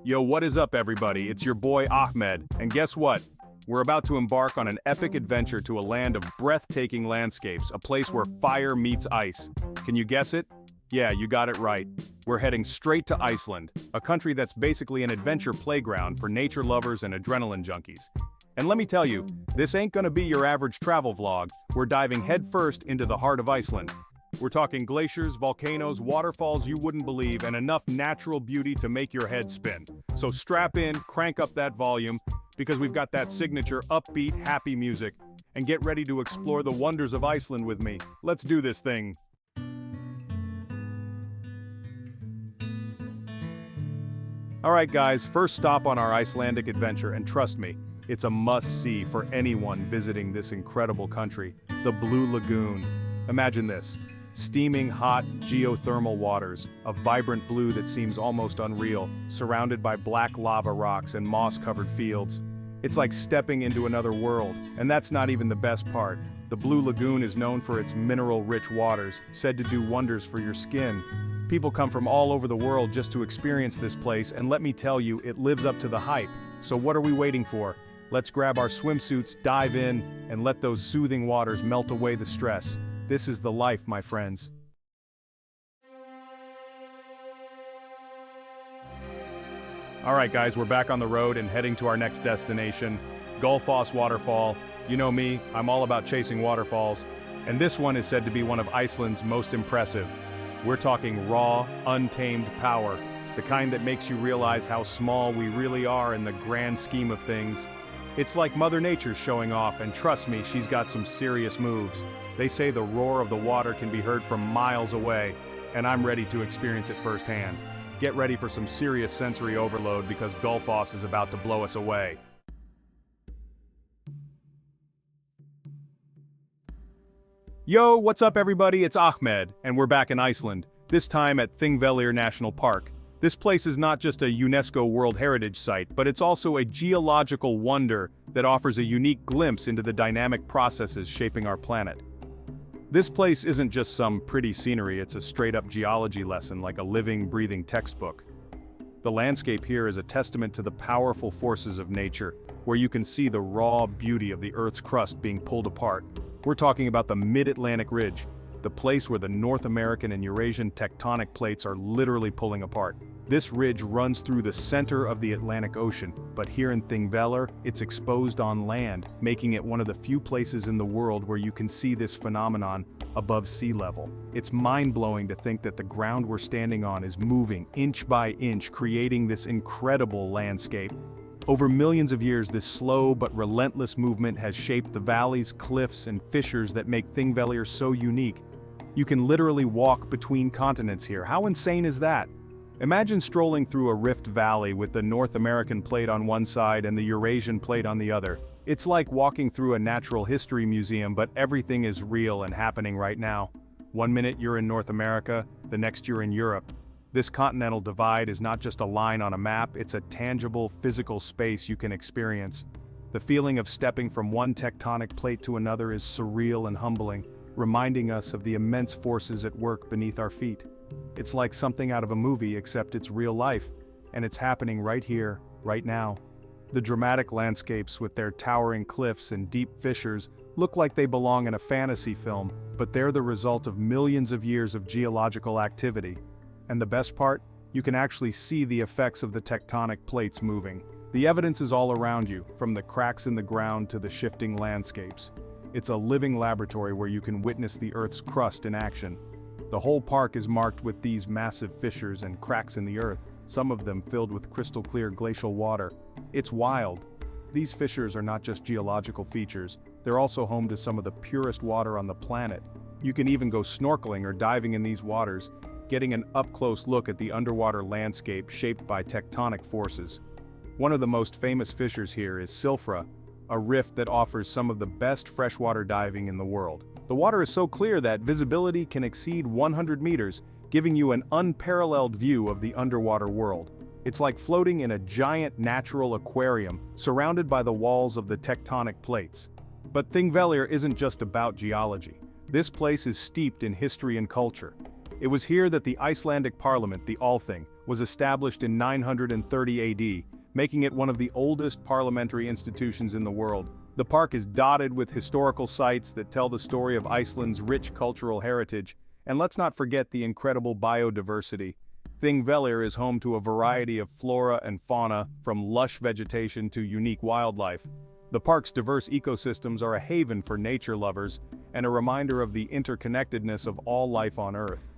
Yo, what is up, everybody? It's your boy Ahmed, and guess what? We're about to embark on an epic adventure to a land of breathtaking landscapes, a place where fire meets ice. Can you guess it? Yeah, you got it right. We're heading straight to Iceland, a country that's basically an adventure playground for nature lovers and adrenaline junkies. And let me tell you, this ain't gonna be your average travel vlog. We're diving headfirst into the heart of Iceland. We're talking glaciers, volcanoes, waterfalls you wouldn't believe, and enough natural beauty to make your head spin. So strap in, crank up that volume, because we've got that signature upbeat, happy music, and get ready to explore the wonders of Iceland with me. Let's do this thing. Alright guys, first stop on our Icelandic adventure, and trust me, it's a must-see for anyone visiting this incredible country, the Blue Lagoon. Imagine this. Steaming hot, geothermal waters, a vibrant blue that seems almost unreal, surrounded by black lava rocks and moss-covered fields. It's like stepping into another world, and that's not even the best part. The Blue Lagoon is known for its mineral-rich waters, said to do wonders for your skin. People come from all over the world just to experience this place, and let me tell you, it lives up to the hype. So what are we waiting for? Let's grab our swimsuits, dive in, and let those soothing waters melt away the stress. This is the life, my friends. Alright guys, we're back on the road and heading to our next destination, Gullfoss Waterfall. You know me, I'm all about chasing waterfalls, and this one is said to be one of Iceland's most impressive. We're talking raw, untamed power, the kind that makes you realize how small we really are in the grand scheme of things. It's like Mother Nature's showing off, and trust me, she's got some serious moves. They say the roar of the water can be heard from miles away, and I'm ready to experience it firsthand. Get ready for some serious sensory overload because Gullfoss is about to blow us away. Yo, what's up everybody? It's Ahmed, and we're back in Iceland, this time at Thingvellir National Park. This place is not just a UNESCO World Heritage Site, but it's also a geological wonder that offers a unique glimpse into the dynamic processes shaping our planet. This place isn't just some pretty scenery, it's a straight-up geology lesson like a living, breathing textbook. The landscape here is a testament to the powerful forces of nature, where you can see the raw beauty of the Earth's crust being pulled apart. We're talking about the Mid-Atlantic Ridge, the place where the North American and Eurasian tectonic plates are literally pulling apart. This ridge runs through the center of the Atlantic Ocean, but here in Thingvellir, it's exposed on land, making it one of the few places in the world where you can see this phenomenon above sea level. It's mind-blowing to think that the ground we're standing on is moving inch by inch, creating this incredible landscape. Over millions of years, this slow but relentless movement has shaped the valleys, cliffs, and fissures that make Thingvellir so unique. You can literally walk between continents here. How insane is that? Imagine strolling through a rift valley with the North American plate on one side and the Eurasian plate on the other. It's like walking through a natural history museum, but everything is real and happening right now. One minute you're in North America, the next you're in Europe. This continental divide is not just a line on a map, it's a tangible, physical space you can experience. The feeling of stepping from one tectonic plate to another is surreal and humbling, reminding us of the immense forces at work beneath our feet. It's like something out of a movie, except it's real life, and it's happening right here, right now. The dramatic landscapes with their towering cliffs and deep fissures look like they belong in a fantasy film, but they're the result of millions of years of geological activity. And the best part? You can actually see the effects of the tectonic plates moving. The evidence is all around you, from the cracks in the ground to the shifting landscapes. It's a living laboratory where you can witness the Earth's crust in action. The whole park is marked with these massive fissures and cracks in the earth, some of them filled with crystal clear glacial water. It's wild. These fissures are not just geological features, they're also home to some of the purest water on the planet. You can even go snorkeling or diving in these waters, getting an up-close look at the underwater landscape shaped by tectonic forces. One of the most famous fissures here is Silfra, a rift that offers some of the best freshwater diving in the world. The water is so clear that visibility can exceed 100 meters, giving you an unparalleled view of the underwater world. It's like floating in a giant natural aquarium, surrounded by the walls of the tectonic plates. But Thingvellir isn't just about geology. This place is steeped in history and culture. It was here that the Icelandic parliament, the Althing, was established in 930 AD, making it one of the oldest parliamentary institutions in the world. The park is dotted with historical sites that tell the story of Iceland's rich cultural heritage, and let's not forget the incredible biodiversity. Thingvellir is home to a variety of flora and fauna, from lush vegetation to unique wildlife. The park's diverse ecosystems are a haven for nature lovers and a reminder of the interconnectedness of all life on Earth.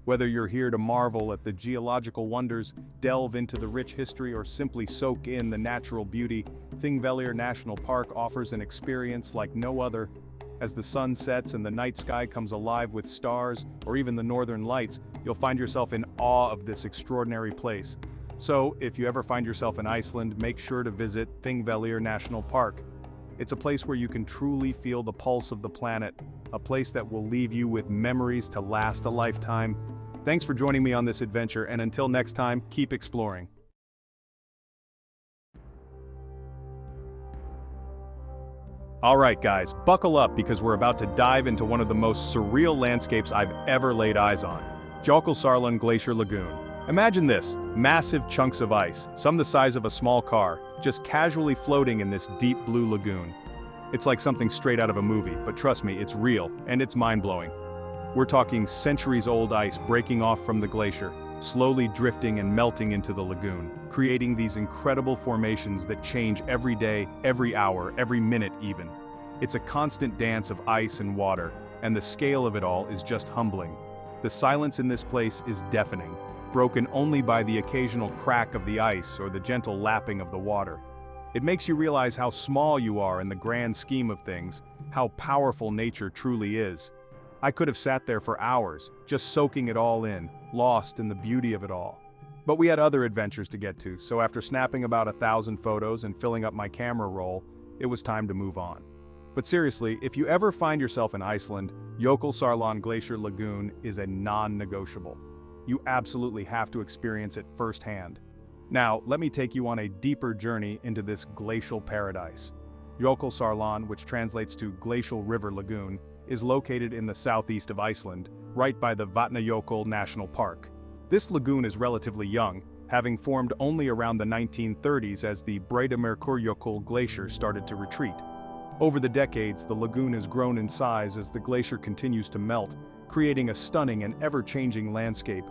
Whether you're here to marvel at the geological wonders, delve into the rich history, or simply soak in the natural beauty, Thingvellir National Park offers an experience like no other. As the sun sets and the night sky comes alive with stars, or even the northern lights, you'll find yourself in awe of this extraordinary place. So, if you ever find yourself in Iceland, make sure to visit Thingvellir National Park. It's a place where you can truly feel the pulse of the planet, a place that will leave you with memories to last a lifetime. Thanks for joining me on this adventure, and until next time, keep exploring. Alright guys, buckle up because we're about to dive into one of the most surreal landscapes I've ever laid eyes on. Jökulsárlón Glacier Lagoon. Imagine this, massive chunks of ice, some the size of a small car, just casually floating in this deep blue lagoon. It's like something straight out of a movie, but trust me, it's real, and it's mind-blowing. We're talking centuries-old ice breaking off from the glacier, slowly drifting and melting into the lagoon, creating these incredible formations that change every day, every hour, every minute even. It's a constant dance of ice and water, and the scale of it all is just humbling. The silence in this place is deafening, broken only by the occasional crack of the ice or the gentle lapping of the water. It makes you realize how small you are in the grand scheme of things, how powerful nature truly is. I could have sat there for hours, just soaking it all in, lost in the beauty of it all. But we had other adventures to get to, so after snapping about 1,000 photos and filling up my camera roll, it was time to move on. But seriously, if you ever find yourself in Iceland, Jökulsárlón Glacier Lagoon is a non-negotiable. You absolutely have to experience it firsthand. Now, let me take you on a deeper journey into this glacial paradise. Jökulsárlón, which translates to Glacial River Lagoon, is located in the southeast of Iceland, right by the Vatnajökull National Park. This lagoon is relatively young, having formed only around the 1930s as the Breiðamerkurjökull glacier started to retreat. Over the decades, the lagoon has grown in size as the glacier continues to melt, creating a stunning and ever-changing landscape.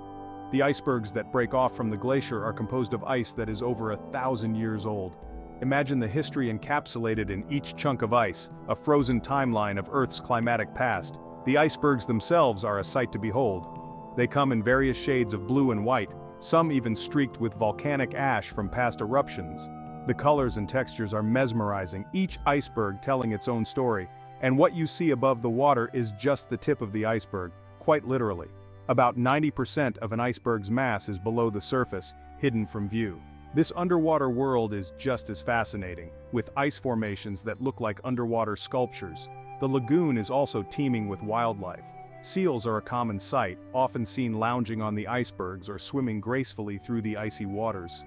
The icebergs that break off from the glacier are composed of ice that is over 1,000 years old. Imagine the history encapsulated in each chunk of ice, a frozen timeline of Earth's climatic past. The icebergs themselves are a sight to behold. They come in various shades of blue and white, some even streaked with volcanic ash from past eruptions. The colors and textures are mesmerizing, each iceberg telling its own story. And what you see above the water is just the tip of the iceberg, quite literally. About 90% of an iceberg's mass is below the surface, hidden from view. This underwater world is just as fascinating, with ice formations that look like underwater sculptures. The lagoon is also teeming with wildlife. Seals are a common sight, often seen lounging on the icebergs or swimming gracefully through the icy waters.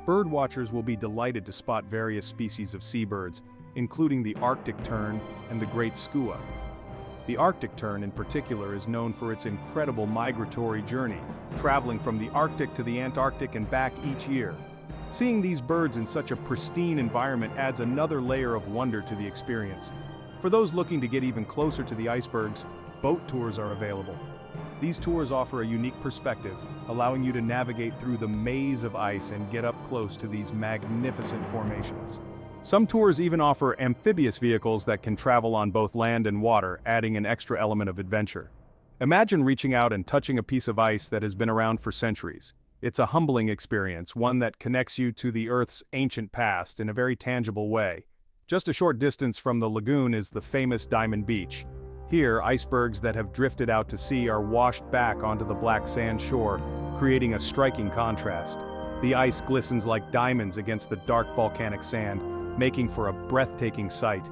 Birdwatchers will be delighted to spot various species of seabirds, including the Arctic tern and the great skua. The Arctic tern in particular is known for its incredible migratory journey, traveling from the Arctic to the Antarctic and back each year. Seeing these birds in such a pristine environment adds another layer of wonder to the experience. For those looking to get even closer to the icebergs, boat tours are available. These tours offer a unique perspective, allowing you to navigate through the maze of ice and get up close to these magnificent formations. Some tours even offer amphibious vehicles that can travel on both land and water, adding an extra element of adventure. Imagine reaching out and touching a piece of ice that has been around for centuries. It's a humbling experience, one that connects you to the Earth's ancient past in a very tangible way. Just a short distance from the lagoon is the famous Diamond Beach. Here, icebergs that have drifted out to sea are washed back onto the black sand shore, creating a striking contrast. The ice glistens like diamonds against the dark volcanic sand, making for a breathtaking sight.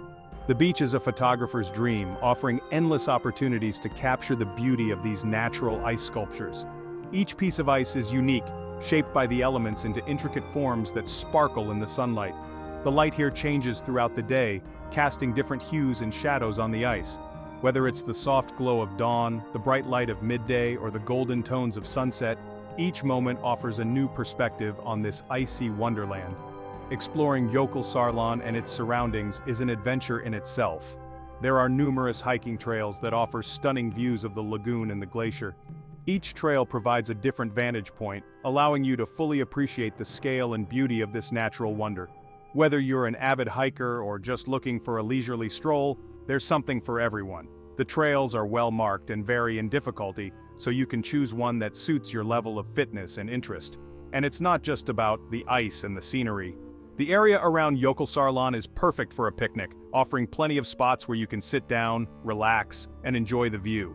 The beach is a photographer's dream, offering endless opportunities to capture the beauty of these natural ice sculptures. Each piece of ice is unique, shaped by the elements into intricate forms that sparkle in the sunlight. The light here changes throughout the day, casting different hues and shadows on the ice. Whether it's the soft glow of dawn, the bright light of midday, or the golden tones of sunset, Each moment offers a new perspective on this icy wonderland. Exploring Jökulsárlón and its surroundings is an adventure in itself. There are numerous hiking trails that offer stunning views of the lagoon and the glacier. Each trail provides a different vantage point, allowing you to fully appreciate the scale and beauty of this natural wonder. Whether you're an avid hiker or just looking for a leisurely stroll, there's something for everyone. The trails are well marked and vary in difficulty, so you can choose one that suits your level of fitness and interest. And it's not just about the ice and the scenery. The area around Jökulsárlón is perfect for a picnic, offering plenty of spots where you can sit down, relax, and enjoy the view.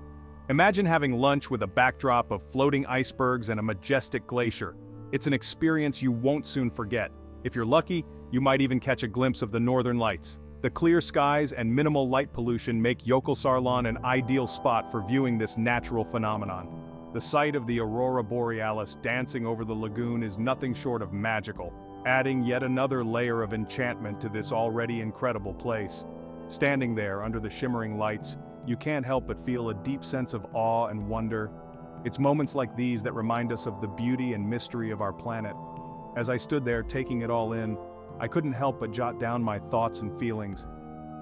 Imagine having lunch with a backdrop of floating icebergs and a majestic glacier. It's an experience you won't soon forget. If you're lucky, you might even catch a glimpse of the northern lights. The clear skies and minimal light pollution make Jökulsárlón an ideal spot for viewing this natural phenomenon. The sight of the aurora borealis dancing over the lagoon is nothing short of magical, adding yet another layer of enchantment to this already incredible place. Standing there under the shimmering lights, you can't help but feel a deep sense of awe and wonder. It's moments like these that remind us of the beauty and mystery of our planet. As I stood there taking it all in, I couldn't help but jot down my thoughts and feelings.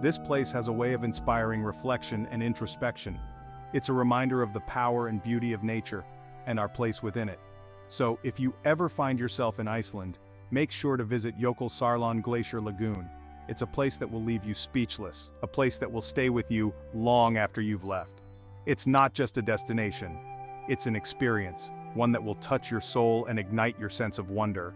This place has a way of inspiring reflection and introspection. It's a reminder of the power and beauty of nature, and our place within it. So, if you ever find yourself in Iceland, make sure to visit Jökulsárlón Glacier Lagoon. It's a place that will leave you speechless, a place that will stay with you long after you've left. It's not just a destination, it's an experience, one that will touch your soul and ignite your sense of wonder.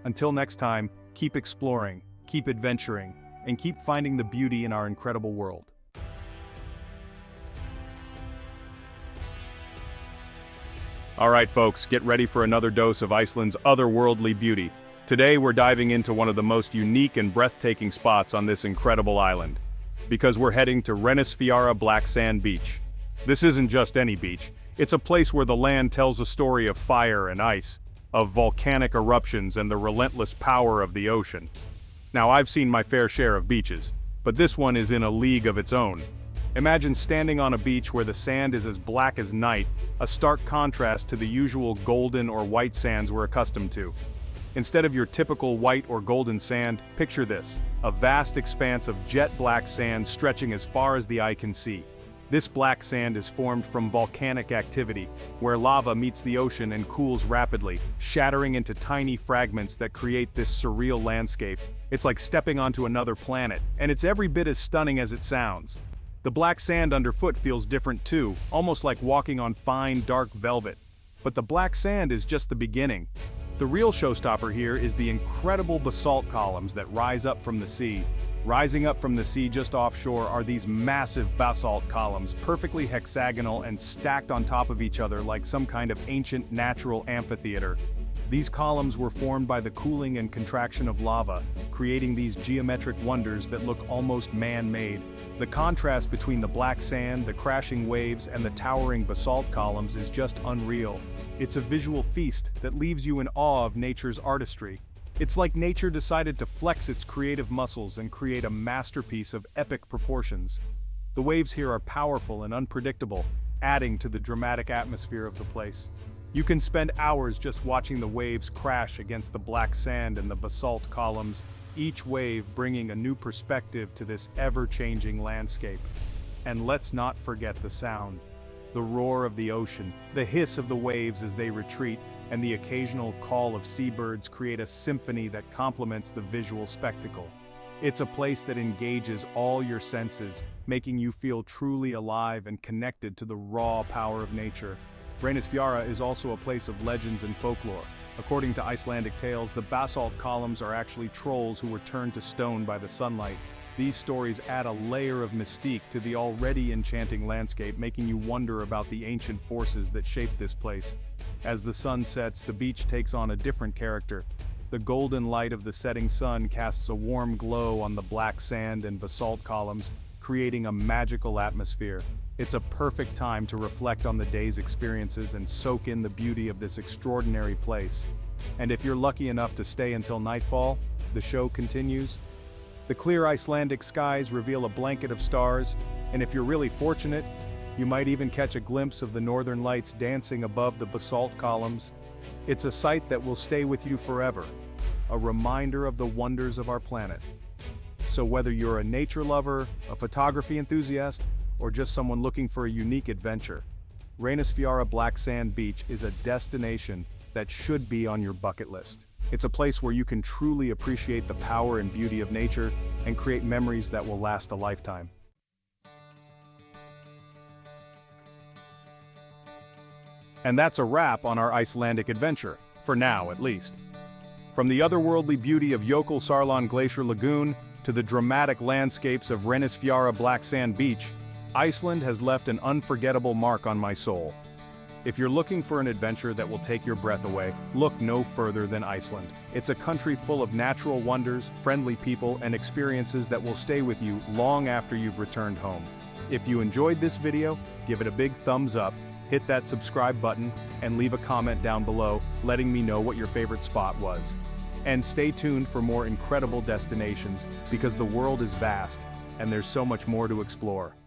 Until next time, keep exploring, keep adventuring, and keep finding the beauty in our incredible world. All right, folks, get ready for another dose of Iceland's otherworldly beauty. Today, we're diving into one of the most unique and breathtaking spots on this incredible island, because we're heading to Reynisfjara Black Sand Beach. This isn't just any beach, it's a place where the land tells a story of fire and ice, of volcanic eruptions and the relentless power of the ocean. Now, I've seen my fair share of beaches, but this one is in a league of its own. Imagine standing on a beach where the sand is as black as night, a stark contrast to the usual golden or white sands we're accustomed to. Instead of your typical white or golden sand, picture this: a vast expanse of jet black sand stretching as far as the eye can see. This black sand is formed from volcanic activity, where lava meets the ocean and cools rapidly, shattering into tiny fragments that create this surreal landscape. It's like stepping onto another planet, and it's every bit as stunning as it sounds. The black sand underfoot feels different too, almost like walking on fine, dark velvet. But the black sand is just the beginning. The real showstopper here is the incredible basalt columns that rise up from the sea. Rising up from the sea just offshore are these massive basalt columns, perfectly hexagonal and stacked on top of each other like some kind of ancient natural amphitheater. These columns were formed by the cooling and contraction of lava, creating these geometric wonders that look almost man-made. The contrast between the black sand, the crashing waves, and the towering basalt columns is just unreal. It's a visual feast that leaves you in awe of nature's artistry. It's like nature decided to flex its creative muscles and create a masterpiece of epic proportions. The waves here are powerful and unpredictable, adding to the dramatic atmosphere of the place. You can spend hours just watching the waves crash against the black sand and the basalt columns, each wave bringing a new perspective to this ever-changing landscape. And let's not forget the sound. The roar of the ocean, the hiss of the waves as they retreat, and the occasional call of seabirds create a symphony that complements the visual spectacle. It's a place that engages all your senses, making you feel truly alive and connected to the raw power of nature. Reynisfjara is also a place of legends and folklore. According to Icelandic tales, the basalt columns are actually trolls who were turned to stone by the sunlight. These stories add a layer of mystique to the already enchanting landscape, making you wonder about the ancient forces that shaped this place. As the sun sets, the beach takes on a different character. The golden light of the setting sun casts a warm glow on the black sand and basalt columns, creating a magical atmosphere. It's a perfect time to reflect on the day's experiences and soak in the beauty of this extraordinary place. And if you're lucky enough to stay until nightfall, the show continues. The clear Icelandic skies reveal a blanket of stars, and if you're really fortunate, You might even catch a glimpse of the northern lights dancing above the basalt columns. It's a sight that will stay with you forever, a reminder of the wonders of our planet. So whether you're a nature lover, a photography enthusiast, or just someone looking for a unique adventure, Reynisfjara Black Sand Beach is a destination that should be on your bucket list. It's a place where you can truly appreciate the power and beauty of nature and create memories that will last a lifetime. And that's a wrap on our Icelandic adventure, for now at least. From the otherworldly beauty of Jökulsárlón Glacier Lagoon to the dramatic landscapes of Reynisfjara Black Sand Beach, Iceland has left an unforgettable mark on my soul. If you're looking for an adventure that will take your breath away, look no further than Iceland. It's a country full of natural wonders, friendly people, and experiences that will stay with you long after you've returned home. If you enjoyed this video, give it a big thumbs up, hit that subscribe button, and leave a comment down below letting me know what your favorite spot was. And stay tuned for more incredible destinations because the world is vast and there's so much more to explore.